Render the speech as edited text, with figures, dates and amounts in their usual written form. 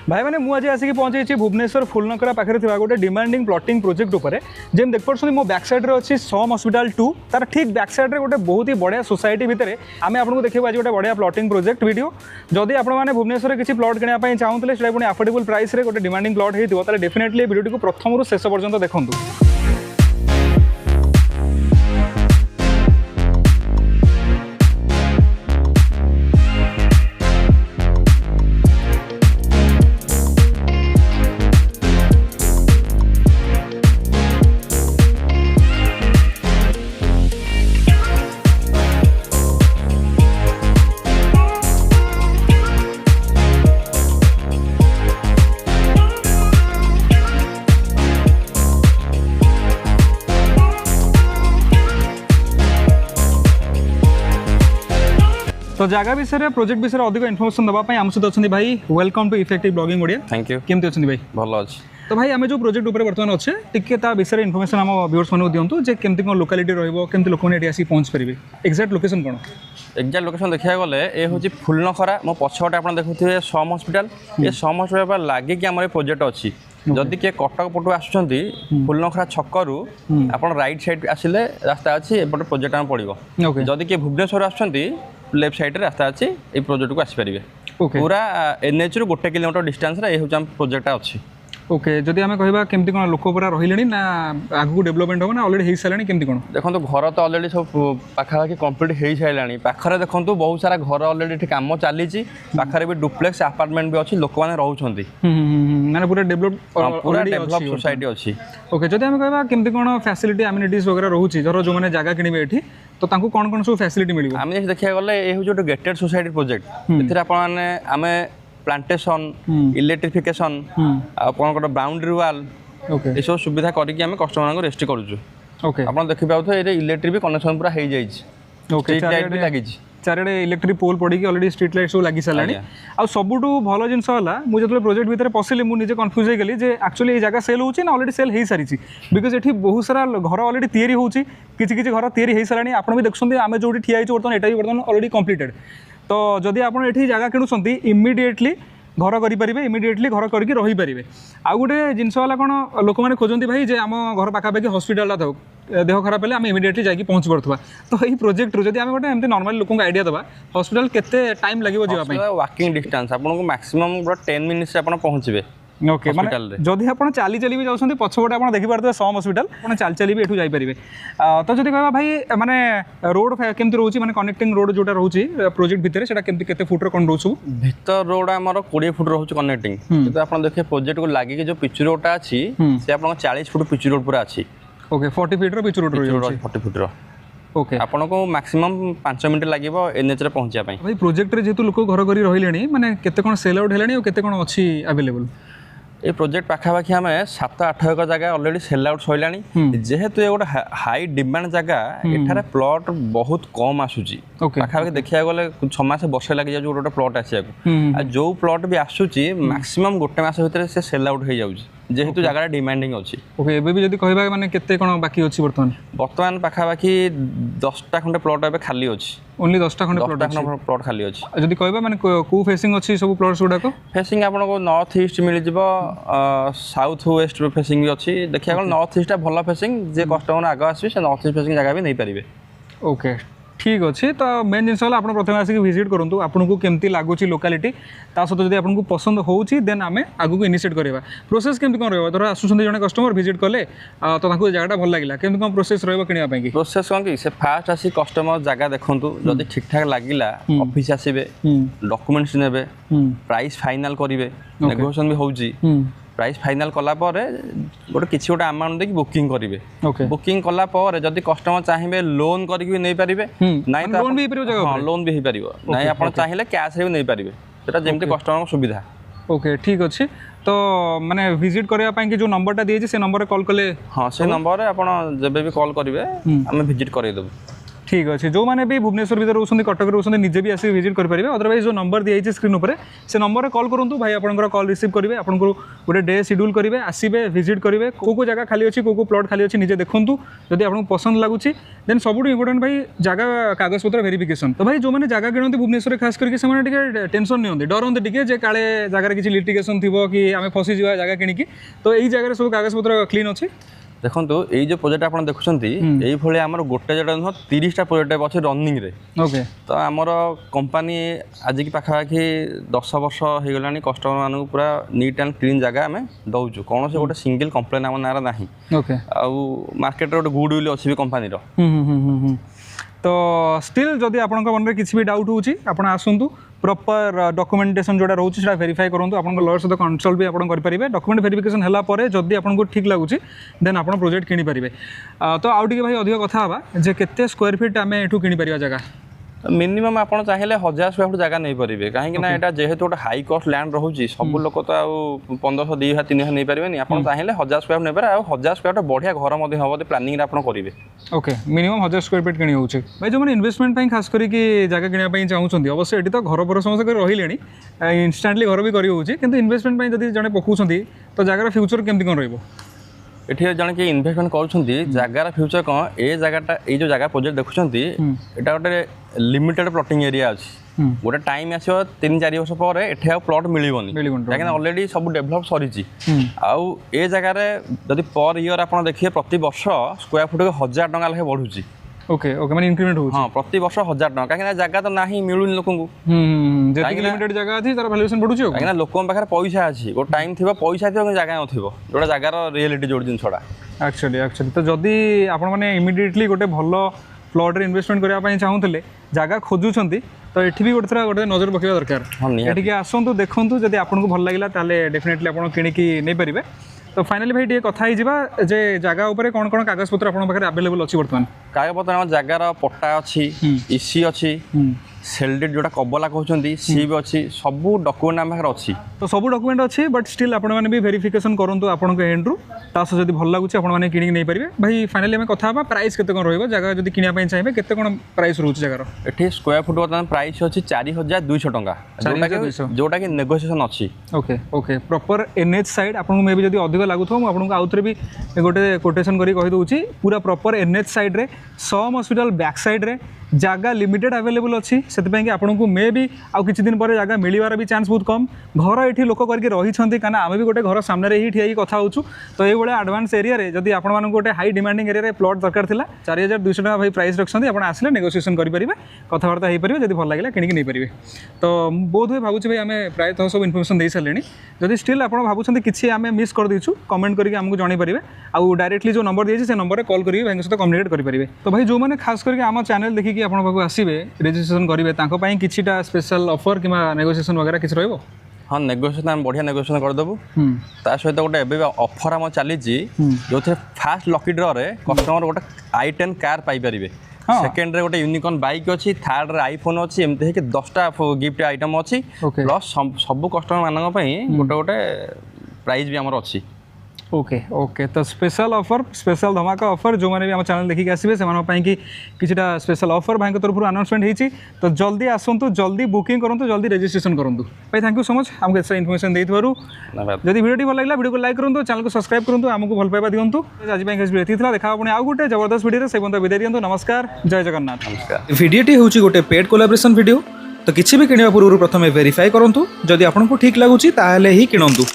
भाई मैंने मुझे आसिक पहुंची भुवनेश्वर फुलनकरा पाखे गोटे डिमांडिंग प्लॉटिंग प्रोजेक्ट उपर जेम देख पार्टी मो बैक साइड अच्छी सम हॉस्पिटल 2 तार ठीक बैक साइड गोटे बहुत ही बढ़िया सोसाइटी भितर आम आपको देखा आज गोटे बढ़िया प्लॉटिंग प्रोजेक्ट वीडियो जदि आपने भुवनेश्वर किसी प्लॉट किनापी चाहूले से पुणी अफोर्डेबल प्राइस गोटे डिमांडिंग प्लॉट होता डेफिनेटली वीडियो को प्रथम शेष पर्यंत देखूँ। तो जगह विषय प्रोजेक्ट विषय अधिक इनफॉरमेशन दवाई आम सहित अच्छा भाई welcome to effective blogging Odia. Thank you. केमती अच्छा भाई? भल अच्छे। तो भाई आम जो प्रोजेक्ट उपर बर्तमान अच्छे टिके विषय इनफॉरमेशन आम व्यूअर्स मानक दिंतु जे केमती कौन लोकालिटी रही लोक मैंने आसिक पहुँच पारे एक्जाक्ट लोकेशन कौन? एक्जाक्ट लोकेशन देखा गले ये हूँ फुलनखरा मो पछपटे आप देखुए सम हॉस्पिटल ये सम हॉस्पिटल लगिक आम प्रोजेक्ट अच्छी जदि किए कटक पटू आसुँच फुलनखरा छकरू आप राइट साइड आसिले रास्ता अच्छी एपटे प्रोजेक्ट आम पड़ो जदि किए भुवनेश्वर आसुँच लेफ्ट साइड रास्ता अच्छी ये प्रोजेक्ट को आसपारे पूरा एनएच रु 1 किलोमीटर डिस्टेंस ये हूँ आम प्रोजेक्ट अच्छी। ओके जदि आम कह केमती कौन लोक पूरा रही ना आगू डेवलपमेंट हो ना ऑलरेडी हो सारे केमती कौन? देखो घर तो ऑलरेडी सब पाखापाखि कंप्लीट हो सारे पाखे देखो बहुत सारा घर ऑलरेडी कम चली पाखे भी डुप्लेक्स अपार्टमेंट भी अच्छी लोक मैंने रोचे माने पूरा डेवलप सोसाइटी अच्छी। ओके जदि आम कह केमती कौन फैसिलिटी एमिनिटीज वगैरह रोचे धर जो मैंने जगह किणवे ये तो कौन कौन सब फैसिलिटी मिले? आम देखा गले ये हूँ गोटे गेटेड सोसाइटी प्रोजेक्ट ये आम प्लांटेशन इलेक्ट्रिफिकेशन आपन बाउंड्री वाल ये सब सुविधा करके आम कस्टमर को रेस्ट करूँ। आप देखिए ये इलेक्ट्रिक भी कनेक्शन पूरा हो जाए लगी चारिड़े इलेक्ट्रिक पोल पड़ी ऑलरेडी स्ट्रीट लाइट सब लगी सारे आ सबुठ भल जिन मुझे प्रोजेक्ट भितर पशिली मुझे कन्फ्यूज हो गली एक्चुअली ये जगह सेल होना ऑलरेडी सेल हो सारी बिकज ये बहुत सारा घर ऑलरेडी तैयारी होची किसी किसी घर तैयारी हो सारे आप भी देखते आम जो ठिया बर्तमान यहाँ भी बर्तमान ऑलरेडी कंप्लीटेड तो जदि आप ये जगह किणुंट इमिडिएटली घर करेंगे इमिडिएटली घर करके रहीपर आउ गोटे जिनस है कौन लोक मैंने खोजती भाई जे आम घर पाखापाखि हॉस्पिटल था देह खराब है इमिडिएटली जाकि पहुँच पार्था तो ये प्रोजेक्ट रुझे आम गोटे एमती नॉर्मल लोक आइडिया दबा हॉस्पिटल केते टाइम लगे जावाई वॉकिंग डिस्टेंस आपको मैक्सिमम 10 मिनिट्स आप पहुँचे। ओके माने जदि आप चली चली भी जाऊँ पछपटे आप देखिपे सम हॉस्पिटल आप चली चली भी एठू जाइपारे तो जब कह भाई माने रोड केमती रोचे माने कनेक्टिंग रोड जोटा रोचे प्रोजेक्ट भितर सेटा केमती केते फुटर कोन रोचु भीतर रोड आमर 20 फुट रोचे कनेक्टिंग तो आप देखिए प्रोजेक्ट को लागिक जो पिच रोडटा अच्छी से आप 40 फुट पिच रोड पूरा अच्छी। Okay 40 feet pitch road 40 foot okay आपन को मैक्सिमम 5 मिनट लगे एनएच रे पहुँचा भाई प्रोजेक्ट जेहेतु लोक घर कर रही माने केते कोन सेल आउट हेलानी और केते कोन अच्छी अवेलेबल ये प्रोजेक्ट पाखापाखि आम 7-8 एकड़ जगह ऑलरेडी सेल आउट सैला जेहेतु ये गोटे हाई डिमांड जगह एठारे प्लॉट बहुत कम आसूची पाखापाखि देखा गले 6 मास वर्ष लगी जाए गोटे प्लॉट आसा जो प्लॉट भी आसूची मैक्सिमम गोटे मास भितर से सेल आउट हो जाऊँगी जेहेतु जगह डिमांडिंग अच्छी। ओके एबे भी जदि कहबा माने केते कोन बाकी अछि वर्तमान पाखापाखि 10टा खंडे प्लॉट एबे खाली अछि ओनली 10टा खंडे प्लॉट खाली अछि जदि कहबा माने को फेसिंग अछि सब प्लॉट्स गुडा को फेसिंग आपन को नॉर्थ ईस्ट मिल जिवो साउथ वेस्ट फेसिंग भी अछि देखिया गल नॉर्थ ईस्ट भल फेसिंग जे कस्टमर आगे आसी से नॉर्थ ईस्ट फेसिंग जगह भी नहीं परिबे। ओके ठीक अच्छे तो मेन जिन आप प्रथम आसिक विजिट करूँ आपको केमती लगुच लोकालिटी ता सहित जब आपको पसंद होची देन आम आगू इनिशिएट करवा प्रोसेस केमती कौन रहा धर आसुँच जड़े कस्टमर विजिट कले तो जगह भल लगे केमती कौन प्रोसेस रहा कि प्रोसेस कौन कि फास्ट आसी कस्टमर जगह देखूँ जब ठीक ठाक लगे ऑफिस आसबे डॉक्यूमेंट्स ने प्राइस फाइनाल करेंगे नेगोशिएशन भी होची प्राइस फाइनाल कला गोटे किसी गोटे अमाउंट देखिए बुकिंग करेंगे बुकिंग कला जब कस्टमर चाहिए लोन करके नहीं पारे ना लोन भी हो पार ना आप चाहिए कैश भी नहीं पारे जमी कस्टमर सुविधा। ओके ठीक अच्छे तो माने विजिट करने जो नंबरटा दिए से नंबर कॉल कले हाँ से नंबर आप जब भी कॉल करेंगे आम विजिट करदेबू। ठीक अच्छे जो मैंने भी भुवनेश्वर भीतर रोचे कटक रोचे निजे भी आसिक विजिट करेंगे अदरवाइज जो नंबर दिखाई स्क्रीन पर से नंबर कॉल करूँ भाई आपंकर कॉल रिसीव करेंगे आपको गोटे डे शेड्यूल करेंगे आसबे विजिट करेंगे को जगह खाली अच्छी को प्लॉट खाली अच्छी निजे देखूँ जदि आपको पसंद लगुच देन सब इंपोर्टेंट भाई जगह कागजपत्र वेरिफिकेशन तो भाई जो मैंने जगह किणती भुवनेश्वर खास करके टेंशन नहीं डरते टे जे काले जगह किसी लिटिगेशन थी कि आम फसी जा जगह किणिकी तो यही जगह सब कागजपत्र क्लीन अच्छे देखो ये जो प्रोजेक्ट आप देखुं ये आम गोटे जगह नुह 30टा प्रोजेक्ट अच्छे रनिंग रे ओके तो आमर कंपनी आज की पाखापाखि 10 वर्ष हो गला कस्टमर मानक पूरा नीट एंड क्लीन जगह आम दौचु कौन से गोटे सिंगल कंप्लेन आम ना ना ओके आउ मार्केट गोटे गुड विल अच्छी कंपनी तो स्टिल जदि आपन मन में किसी भी डाउट होची आपण आसंतु प्रॉपर डॉक्यूमेंटेशन जोड़ा रोचे सेटा वेरीफाई करंतु आपन लॉयर सहित कंसल्ट भी आपन करि परिबे डॉक्यूमेंट वेरिफिकेशन हला परे जदि आपन को ठीक लागुची देन आपन प्रोजेक्ट किनि परिबे तो आउ टिके भाई अधिक कथा हबा जे केते स्क्वायर फीट आमे एठू किनि परिबा जगह मिनिमम आप चाहिए 1000 स्क्वायर फुट जगह नहीं पारे कहीं यहाँ जेहेतु गोटे हाई कस्ट लैंड रोचे सब लोग तो 1500 2000 3000 नहीं पारे आप चाहिए 1000 स्क्वायर नहीं पारे 1000 स्क्वायर बढ़िया घर हम प्लानिंग आप करेंगे ओके मिनिमम 1000 स्क्वायर फीट किणी होचे भाई जो मैंने इन्वेस्टमेंट खास करके जगह किणा चाहूँ अवश्य ये तो घर पर समस्त रही इंस्टांटली घर भी करें कि इन्वेस्टमेंट जब जड़े पकाउं तो जगार फ्यूचर केमती कौन रही ये जन कि इन्वेस्टमेंट कर जगार फ्यूचर कौन ये जगहटा ये जो जगह प्रोजेक्ट देखुं यहाँ गोटे लिमिटेड प्लॉटिंग एरिया अच्छी गोटे टाइम आसो 3-4 वर्ष पर ये प्लॉट मिलबनी कहीं ऑलरेडी सब डेभलप सरी आउ ये जगार जब पर इयर आप देखिए प्रति वर्ष स्क्वायर फुट 1000 टका लेखे बढ़ुची ओके ओके माने इंक्रीमेंट हो हाँ प्रति वर्ष 1000 टका कहीं जगह तो ना मिलूनी लोक जेतिक लिमिटेड जगह अछि तार वैल्यूएशन बढ़ुची कहीं लोक पाखे पैसा अच्छी गोटे टाइम थी पैसा थी जगह नथिबो जोटा जगार रियलिटी जोड़ जिनसटा एक्चुअली तो जदि आपण माने इमिडिएटली गोटे भलो प्लॉट रे इन्वेस्टमेंट करबा पई चाहूतले जगह खोजुछंती तो एठी भी गोटे नजर पकेबा दरकार एठी आसंतु देखंतु जदि आपनको भल लागिला ताले डेफिनेटली आपण किणिकी नै परिबे तो फाइनली भाई टे कथा ही जीवा जे जगह ऊपर कौन कौन कागज पत्र आपन पाखे अवेलेबल अछि वर्तमान कागज पत्र जगार पट्टा अच्छी इसी अच्छी सेलडेट जोटा कबला कहते सी भी अच्छी सब डॉक्यूमेंट आम पाखे अच्छी तो सब डॉक्यूमेंट अच्छी बट स्टिल आपण मैंने भी वेरिफिकेशन करूँ आपन एंड रु तास जब भल लगुच आपने किणी नहीं पारे भाई फाइनली आम कथा प्राइस केते कौन रहिबो जगह जब किणा चाहिए केते कौन प्राइस रोचे जगार एठी स्क्वायर फुट बर्तमान प्राइस अच्छी 4200 टका जोटा कि नेगोशिएशन अच्छी okay okay proper NH side आपको मे भी जब अधिक लगुथो मु आपको आउथरे भी गोटे कोटेशन करी कहि दउची पूरा प्रॉपर एनएच साइड रे सम हॉस्पिटल बैक साइड रे जगह लिमिटेड अवेलेबल अच्छी से आपको मे भी आउ किछि दिन पर जगह मिलवार भी चांस बहुत कम घर ये लोक करके रही कहीं आम भी गोटे घर सामने ही ठिया कथा होचु तो ये एडवांस एरिया रे जदि आपण मानक गोटे हाई डिमांडिंग एरिया रे प्लॉट दरकार थिला 4200 टका भाई प्राइस रखछन्ती आपण आसले नेगोशिएशन करि परिबे कथावार्ता हो पारे जदि भल लागिला किणिक नहीं पारे तो बहुत हुए भावुँ भाई आम प्रायतः सब इनफर्मेशन दे सारे जदि स्टिल आप भावुँ कि आम मिस कर देछु कमेंट करके आमको जणाई पारे आउ डायरेक्टली जो नंबर दिए से नंबर कॉल करेंगे भाई सहित कम्युनिकेट करेंगे तो भाई जो मैंने खास करके आम चैनल देखिए आप आसवे रजिस्ट्रेशन करेंगे किछिटा स्पेशल ऑफर कि नेगोशिएशन वगैरह किसी रहिबो हाँ नेगोशिएशन आम बढ़िया नेगोशिएशन करदेबू ता सहित गोटे एबे ऑफर आम चली जो फास्ट लकी ड्र रे कस्टमर गोटे i10 कार पाई परिबे सेकेंड रे गोटे यूनिकॉर्न बाइक अच्छी थर्ड रे आईफोन अच्छी एमती है 10टा गिफ्ट आइटम अच्छी प्लस सब कस्टमर मानक गोटे गोटे प्राइज भी आमर अच्छी ओके ओके तो स्पेशल ऑफर स्पेशल धमाका ऑफर जो मैंने भी आम चैनल देखिए आसवे से कि स्पेशल ऑफर भाई तरफ अनाउंसमेंट होती तो जल्दी आसतु जल्दी बुकिंग करूँ जल्दी रजिस्ट्रेशन करूँ भाई थैंक यू सो मच आमको एक्स्ट्रा इनफर्मेशन देथिबारु जदि वीडियो भल लगा वीडियो को लाइक करूँ चैनल को सब्सक्राइब करूँ आमको भल पाइबा दिंतु आज ये देखा अपने आउ गोटे जबरदस्त वीडियो से विदाय दिंतु नमस्कार जय जगन्नाथ नमस्कार वीडियोटी हूँ गोटे पेड कोलाब्रेशन वीडियो तो किसी भी किणवा पूर्व प्रथम वेरीफाई करूँ जदि आपको ठीक लगुच ही किणतु